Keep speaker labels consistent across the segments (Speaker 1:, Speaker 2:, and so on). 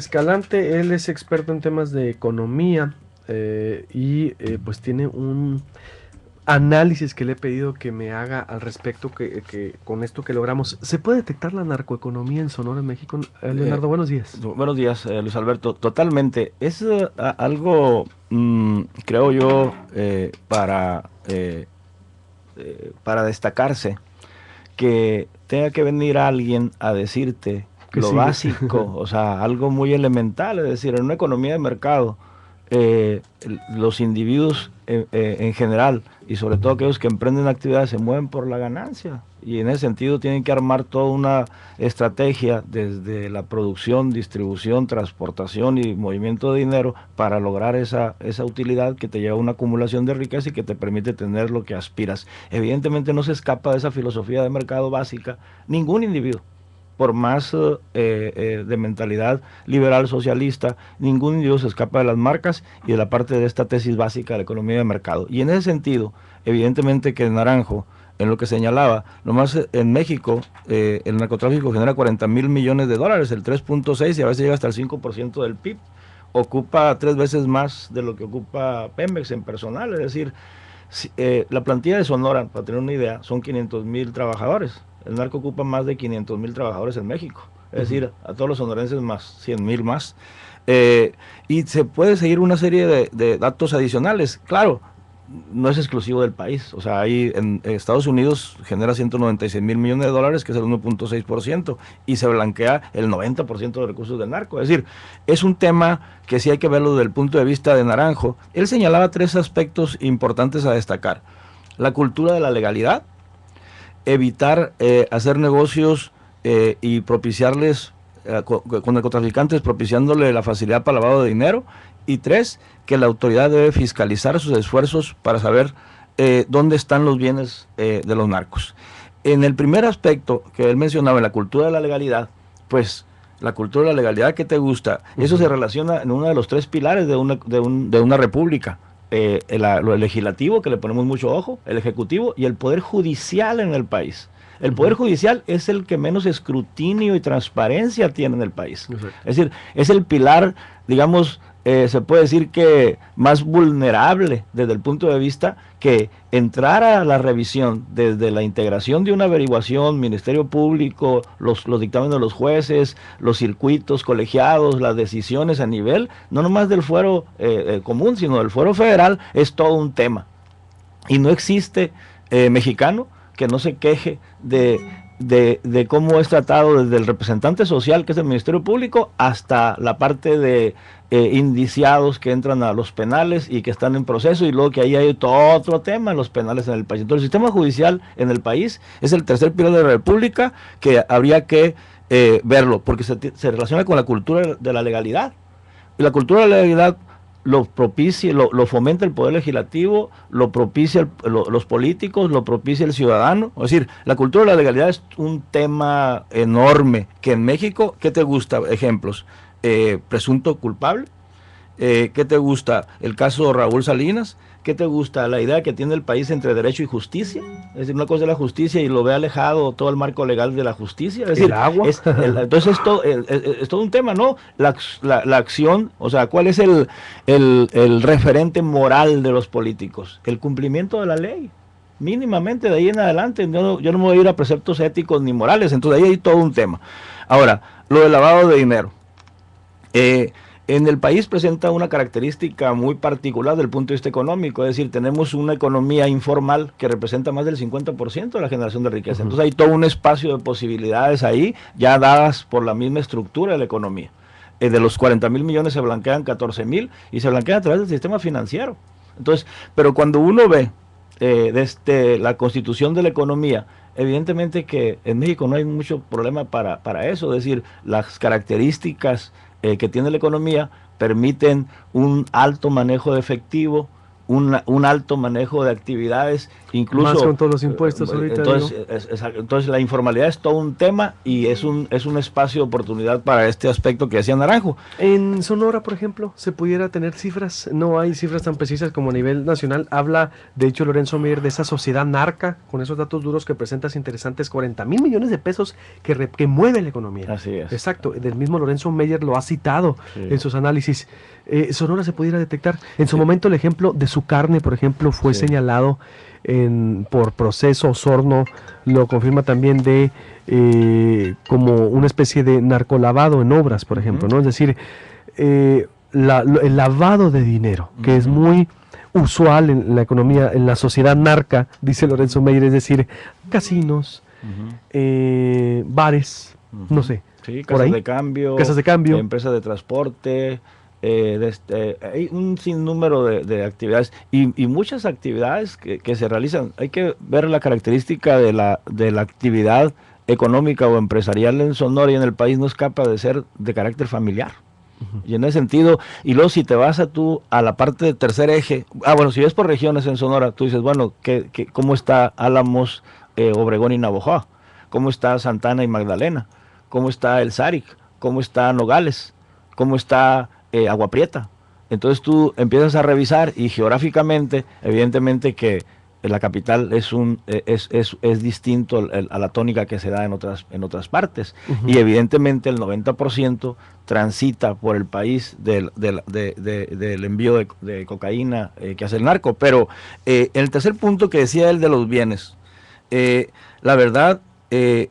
Speaker 1: Escalante, él es experto en temas de economía pues tiene un análisis que le he pedido que me haga al respecto que con esto que logramos. ¿Se puede detectar la narcoeconomía en Sonora, en México?
Speaker 2: Eh,
Speaker 1: Leonardo, buenos días.
Speaker 2: Buenos días, Luis Alberto. Totalmente. Es algo, creo yo, para destacarse, que tenga que venir alguien a decirte
Speaker 1: ¿Qué
Speaker 2: lo
Speaker 1: sigue?
Speaker 2: básico, o sea, algo muy elemental, es decir, en una economía de mercado, los individuos en general y sobre todo aquellos que emprenden actividades se mueven por la ganancia y en ese sentido tienen que armar toda una estrategia desde la producción, distribución, transportación y movimiento de dinero para lograr esa utilidad que te lleva a una acumulación de riqueza y que te permite tener lo que aspiras. Evidentemente no se escapa de esa filosofía de mercado básica ningún individuo por más de mentalidad liberal socialista, ningún individuo se escapa de las marcas y de la parte de esta tesis básica de la economía de mercado. Y en ese sentido, evidentemente que Naranjo, en lo que señalaba, nomás en México el narcotráfico genera 40,000 millones de dólares, el 3.6 y a veces llega hasta el 5% del PIB. Ocupa 3 veces más de lo que ocupa Pemex en personal, es decir, la plantilla de Sonora, para tener una idea, son 500,000 trabajadores. El narco ocupa más de 500,000 trabajadores en México. Es
Speaker 1: Ujú.
Speaker 2: decir, a todos los sonorenses más 100,000 más. Eh, y se puede seguir una serie de datos adicionales. Claro, no es exclusivo del país. O sea, ahí en Estados Unidos genera 196,000 millones de dólares, que es el 1.6%, y se blanquea el 90% de recursos del narco. Es decir, es un tema que sí hay que verlo desde el punto de vista de Naranjo. Él señalaba tres aspectos importantes a destacar. La cultura de la legalidad, evitar hacer negocios y propiciarles con narcotraficantes, propiciándole la facilidad para lavado de dinero. Y tres, que la autoridad debe fiscalizar sus esfuerzos para saber dónde están los bienes de los narcos. En el primer aspecto que él mencionaba, en la cultura de la legalidad, pues la cultura de la legalidad que te gusta, eso se
Speaker 1: Ujú.
Speaker 2: relaciona en uno de los tres pilares de una república. Lo legislativo, que le ponemos mucho ojo, el ejecutivo y el poder judicial en el país. El poder
Speaker 1: Ujú.
Speaker 2: judicial es el que menos escrutinio y transparencia tiene en el país.
Speaker 1: Exacto.
Speaker 2: Es decir, es el pilar, digamos, se puede decir que más vulnerable desde el punto de vista que entrar a la revisión desde la integración de una averiguación, Ministerio Público, los dictámenes de los jueces, los circuitos colegiados, las decisiones a nivel, no nomás del fuero común, sino del fuero federal, es todo un tema. Y no existe mexicano que no se queje de cómo es tratado desde el representante social, que es el Ministerio Público, hasta la parte de indiciados que entran a los penales y que están en proceso, y luego que ahí hay todo otro tema, los penales en el país. Entonces, el sistema judicial en el país es el tercer pilar de la República que habría que verlo, porque se relaciona con la cultura de la legalidad. Y la cultura de la legalidad lo propicia, lo fomenta el poder legislativo, lo propicia los políticos, lo propicia el ciudadano. Es decir, la cultura de la legalidad es un tema enorme que en México, ¿qué te gusta? Ejemplos. Presunto culpable. ¿Qué te gusta? El caso Raúl Salinas. ¿Qué te gusta? La idea que tiene el país entre derecho y justicia. Es decir, una cosa es la justicia y lo ve alejado todo el marco legal de la justicia. Es
Speaker 1: El
Speaker 2: decir,
Speaker 1: agua.
Speaker 2: entonces es todo un tema, ¿no? La acción, o sea, ¿cuál es el referente moral de los políticos? El cumplimiento de la ley. Mínimamente de ahí en adelante. Yo no me voy a ir a preceptos éticos ni morales. Entonces ahí hay todo un tema. Ahora, lo del lavado de dinero. Eh, en el país presenta una característica muy particular del punto de vista económico, es decir, tenemos una economía informal que representa más del 50% de la generación de riqueza.
Speaker 1: Ujú.
Speaker 2: Entonces hay todo un espacio de posibilidades ahí, ya dadas por la misma estructura de la economía. De los 40,000 millones se blanquean 14,000 y se blanquean a través del sistema financiero. Entonces, pero cuando uno ve desde la constitución de la economía, evidentemente que en México no hay mucho problema para eso, es decir, las características que tiene la economía permiten un alto manejo de efectivo, un alto manejo de actividades, incluso...
Speaker 1: Más con todos los impuestos ahorita.
Speaker 2: Entonces la informalidad es todo un tema y es un espacio de oportunidad para este aspecto que decía Naranjo.
Speaker 1: En Sonora, por ejemplo, se pudiera tener cifras, no hay cifras tan precisas como a nivel nacional. Habla, de hecho, Lorenzo Meyer de esa sociedad narca, con esos datos duros que presentas interesantes, 40,000 millones de pesos que mueve la economía.
Speaker 2: Así es.
Speaker 1: Exacto, del mismo Lorenzo Meyer lo ha citado en sus análisis. Sonora se pudiera detectar. En su momento el ejemplo de su carne, por ejemplo, fue señalado por Proceso. Osorno lo confirma también de como una especie de narcolavado en obras, por ejemplo, ¿no? Es decir, el lavado de dinero, que es muy usual en la economía, en la sociedad narca, dice Lorenzo Meyer, es decir, casinos, bares, no sé.
Speaker 2: Sí,
Speaker 1: casas
Speaker 2: de cambio,
Speaker 1: empresas
Speaker 2: de transporte, hay un sinnúmero de actividades y muchas actividades que se realizan. Hay que ver la característica de la actividad económica o empresarial en Sonora y en el país no escapa de ser de carácter familiar. Y en ese sentido, y luego si te vas a la parte de tercer eje, bueno, si ves por regiones en Sonora, tú dices, bueno, ¿cómo está Álamos, Obregón y Navojoa? ¿Cómo está Santana y Magdalena? ¿Cómo está El Sáric? ¿Cómo está Nogales? ¿Cómo está Agua Prieta? Entonces tú empiezas a revisar y geográficamente, evidentemente que la capital es distinto a la tónica que se da en otras partes. Y evidentemente el 90% transita por el país del envío de cocaína que hace el narco. Pero en el tercer punto que decía él de los bienes, la verdad,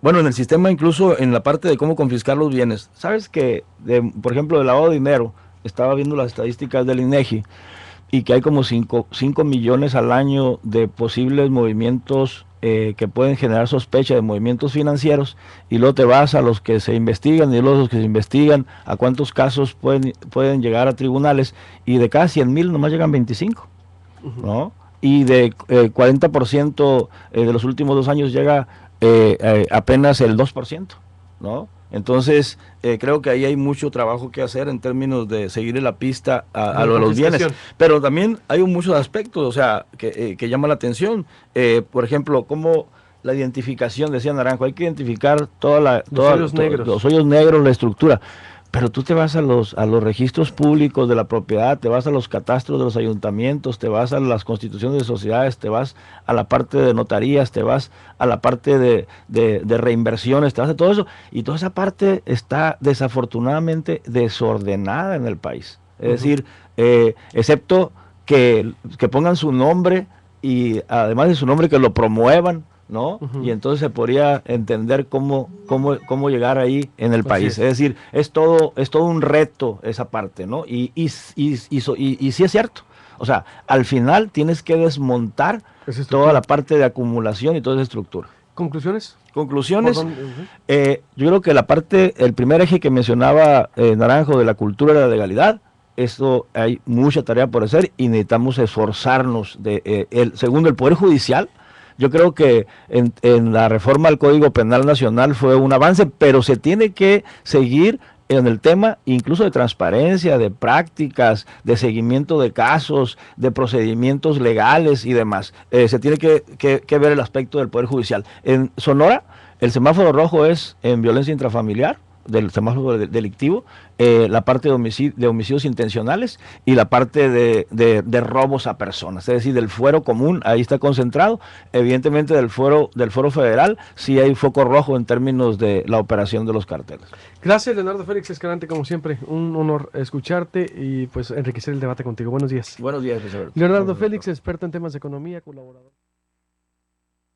Speaker 2: bueno, en el sistema incluso en la parte de cómo confiscar los bienes, sabes que, por ejemplo, del lavado de dinero, estaba viendo las estadísticas del INEGI, y que hay como 5 millones al año de posibles movimientos que pueden generar sospecha de movimientos financieros, y luego te vas a los que se investigan, y luego los que se investigan, a cuántos casos pueden llegar a tribunales, y de cada 100,000 nomás llegan 25, ¿no? Y de 40% de los últimos 2 años llega apenas el 2%, ¿no? Entonces, creo que ahí hay mucho trabajo que hacer en términos de seguir la pista a lo de los bienes. Pero también hay muchos aspectos, o sea, que llaman la atención. Por ejemplo, como la identificación, decía Naranjo, hay que identificar los hoyos negros, la estructura. Pero tú te vas a los registros públicos de la propiedad, te vas a los catastros de los ayuntamientos, te vas a las constituciones de sociedades, te vas a la parte de notarías, te vas a la parte de reinversiones, te vas a todo eso. Y toda esa parte está desafortunadamente desordenada en el país. Es decir, excepto que pongan su nombre y además de su nombre que lo promuevan, ¿no? Y entonces se podría entender cómo llegar ahí en el país. Es decir, es todo un reto esa parte, ¿no? Y sí es cierto. O sea, al final tienes que desmontar toda la parte de acumulación y toda esa estructura.
Speaker 1: ¿Conclusiones?
Speaker 2: Conclusiones. Yo creo que el primer eje que mencionaba Naranjo de la cultura de la legalidad, esto hay mucha tarea por hacer y necesitamos esforzarnos. Segundo, el Poder Judicial. Yo creo que en la reforma al Código Penal Nacional fue un avance, pero se tiene que seguir en el tema incluso de transparencia, de prácticas, de seguimiento de casos, de procedimientos legales y demás. Se tiene que ver el aspecto del Poder Judicial. En Sonora, el semáforo rojo es en violencia intrafamiliar, del semáforo delictivo, la parte de homicidios intencionales y la parte de robos a personas, es decir, del fuero común, ahí está concentrado. Evidentemente del fuero federal sí hay foco rojo en términos de la operación de los carteles.
Speaker 1: Gracias, Leonardo Félix Escalante, como siempre, un honor escucharte y pues enriquecer el debate contigo. Buenos días.
Speaker 2: Buenos días, Luis Alberto.
Speaker 1: Leonardo Félix, experto en temas de economía, colaborador.